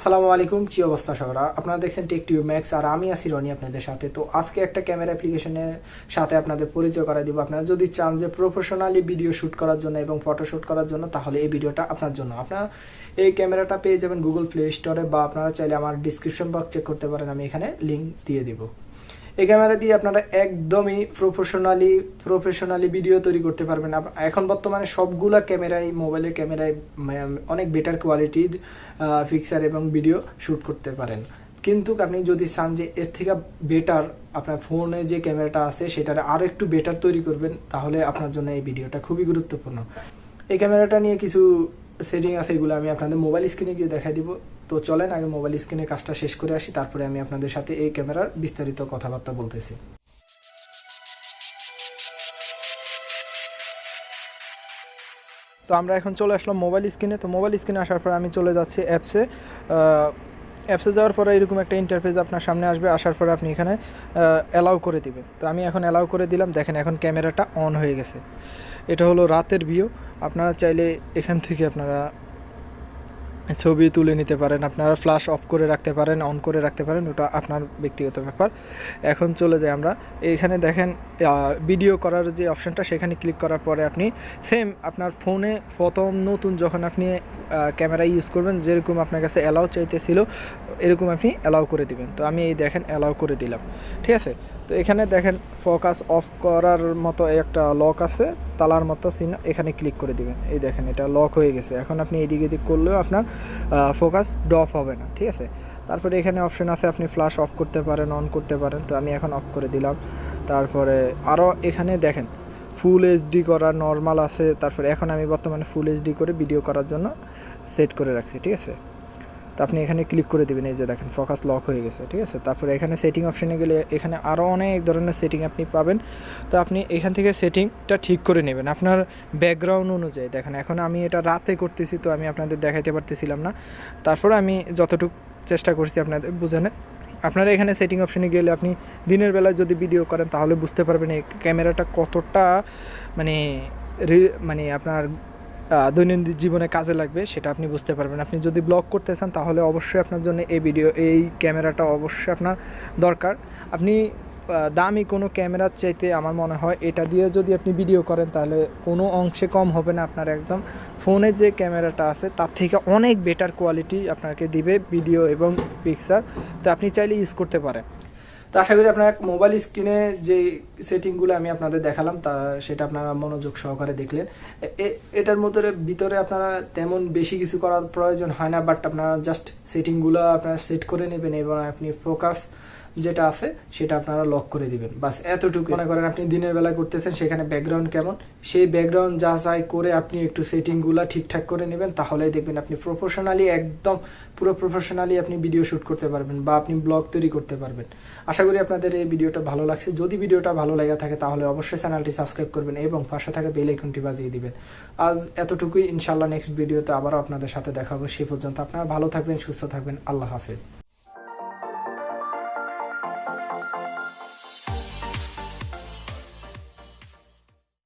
আসসালামু আলাইকুম, কি অবস্থা সবার? আপনারা দেখছেন টেক টিউব ম্যাক্স আর আমি আছি রনি আপনাদের সাথে। তো আজকে একটা ক্যামেরা অ্যাপ্লিকেশনের সাথে আপনাদের পরিচয় করাই দিব। আপনারা যদি চান যে প্রফেশনালি ভিডিও শুট করার জন্য এবং ফটো শুট করার জন্য, তাহলে এই ভিডিওটা আপনার জন্য। আপনারা এই ক্যামেরাটা পেয়ে যাবেন গুগল প্লে স্টোরে, বা আপনারা চাইলে আমার ডিসক্রিপশন বক্স চেক করতে পারেন, আমি এখানে লিঙ্ক দিয়ে দিব। এই ক্যামেরা দিয়ে আপনারা একদমই প্রফেশনালি ভিডিও তৈরি করতে পারবেন। এখন বর্তমানে সবগুলা ক্যামেরাই, মোবাইলের ক্যামেরায় অনেক বেটার কোয়ালিটির পিকচার এবং ভিডিও শ্যুট করতে পারেন। কিন্তু আপনি যদি চান যে এর থেকে বেটার আপনার ফোনে যে ক্যামেরাটা আছে সেটার আরও একটু বেটার তৈরি করবেন, তাহলে আপনার জন্য এই ভিডিওটা খুবই গুরুত্বপূর্ণ। এই ক্যামেরাটা নিয়ে কিছু সেটিং আছে, এগুলো আমি আপনাদের মোবাইল স্ক্রিনে গিয়ে দেখাই দিব। তো চলেন আগে মোবাইল স্ক্রিনে কাজটা শেষ করে আসি, তারপরে আমি আপনাদের সাথে এই ক্যামেরার বিস্তারিত কথাবার্তা বলতেছি। তো আমরা এখন চলে আসলাম মোবাইল স্ক্রিনে। তো মোবাইল স্ক্রিনে আসার পর আমি চলে যাচ্ছি অ্যাপসে যাওয়ার পরে এরকম একটা ইন্টারফেস আপনার সামনে আসবে। আসার পরে আপনি এখানে অ্যালাউ করে দিবেন। তো আমি এখন অ্যালাউ করে দিলাম। দেখেন এখন ক্যামেরাটা অন হয়ে গেছে। এটা হলো রাতের ভিউ। আপনারা চাইলে এখান থেকে আপনারা ছবি তুলে নিতে পারেন, আপনারা ফ্ল্যাশ অফ করে রাখতে পারেন, অন করে রাখতে পারেন, ওটা আপনার ব্যক্তিগত ব্যাপার। এখন চলে যায় আমরা এইখানে, দেখেন ভিডিও করার যে অপশানটা, সেখানে ক্লিক করার পরে আপনি সেম আপনার ফোনে প্রথম নতুন যখন আপনি ক্যামেরা ইউজ করবেন, যেরকম আপনার কাছে অ্যালাউ চাইতেছিল এরকম আপনি অ্যালাউ করে দিবেন। তো আমি এই দেখেন অ্যালাউ করে দিলাম, ঠিক আছে। তো এখানে দেখেন ফোকাস অফ করার মতো একটা লক আছে, তালার মতো সিন, এখানে ক্লিক করে দিবেন। এই দেখেন এটা লক হয়ে গেছে। এখন আপনি এদিক এদিক করলেও আপনার ফোকাস ড্রপ হবে না, ঠিক আছে। তারপরে এখানে অপশন আছে, আপনি ফ্ল্যাশ অফ করতে পারেন, অন করতে পারেন। তো আমি এখন অফ করে দিলাম। তারপরে আরও এখানে দেখেন ফুল এইচডি করা নর্মাল আছে। তারপরে এখন আমি বর্তমানে ফুল এইচডি করে ভিডিও করার জন্য সেট করে রাখছি, ঠিক আছে। তো আপনি এখানে ক্লিক করে দেবেন, এই যে দেখেন ফোকাস লক হয়ে গেছে, ঠিক আছে। তারপরে এখানে সেটিং অপশানে গেলে এখানে আরও অনেক ধরনের সেটিং আপনি পাবেন। তো আপনি এখান থেকে সেটিংটা ঠিক করে নেবেন আপনার ব্যাকগ্রাউন্ড অনুযায়ী। দেখেন এখন আমি এটা রাতে করতেছি, তো আমি আপনাদের দেখাইতে পারতেছিলাম না। তারপরে আমি যতটুকু চেষ্টা করছি আপনাদের বোঝানোর। আপনারা এখানে সেটিং অপশানে গেলে আপনি দিনের বেলায় যদি ভিডিও করেন, তাহলে বুঝতে পারবেন এই ক্যামেরাটা কতটা মানে আপনার দৈনন্দিন জীবনে কাজে লাগবে, সেটা আপনি বুঝতে পারবেন। আপনি যদি ব্লগ করতে চান, তাহলে অবশ্যই আপনার জন্য এই ক্যামেরাটা অবশ্যই আপনার দরকার। আপনি দামি কোনো ক্যামেরার চাইতে আমার মনে হয় এটা দিয়ে যদি আপনি ভিডিও করেন, তাহলে কোনো অংশে কম হবে না। আপনার একদম ফোনের যে ক্যামেরাটা আছে তার থেকে অনেক বেটার কোয়ালিটি আপনাকে দিবে ভিডিও এবং পিকচার। তো আপনি চাইলে ইউজ করতে পারেন। তো আশা করি আপনার মোবাইল স্ক্রিনে যে সেটিংগুলো আমি আপনাদের দেখালাম, তা সেটা আপনারা মনোযোগ সহকারে দেখলেন। এটার ভিতরে আপনারা তেমন বেশি কিছু করার প্রয়োজন হয় না, বাট আপনারা জাস্ট সেটিংগুলো আপনারা সেট করে নেবেন এবং আপনি ফোকাস যেটা আছে সেটা আপনারা লক করে দিবেন, বাস এতটুকু। মনে করেন আপনি দিনের বেলা করতেছেন, সেখানে ব্যাকগ্রাউন্ড কেমন, সেই ব্যাকগ্রাউন্ড যাচাই করে আপনি একটু সেটিংগুলো ঠিকঠাক করে নেবেন, তাহলেই দেখবেন আপনি পুরো প্রফেশনালি আপনি ভিডিও শ্যুট করতে পারবেন বা আপনি ব্লগ তৈরি করতে পারবেন। আশা করি আপনাদের এই ভিডিওটা ভালো লাগছে। যদি ভিডিওটা ভালো লেগে থাকে, তাহলে অবশ্যই চ্যানেলটি সাবস্ক্রাইব করবেন এবং পাশে থাকা বেল আইকনটি বাজিয়ে দিবেন। আজ এতটুকুই। ইনশাআল্লাহ নেক্সট ভিডিওতে আবারও আপনাদের সাথে দেখা হবে। সে পর্যন্ত আপনারা ভালো থাকবেন, সুস্থ থাকবেন। আল্লাহ হাফেজ।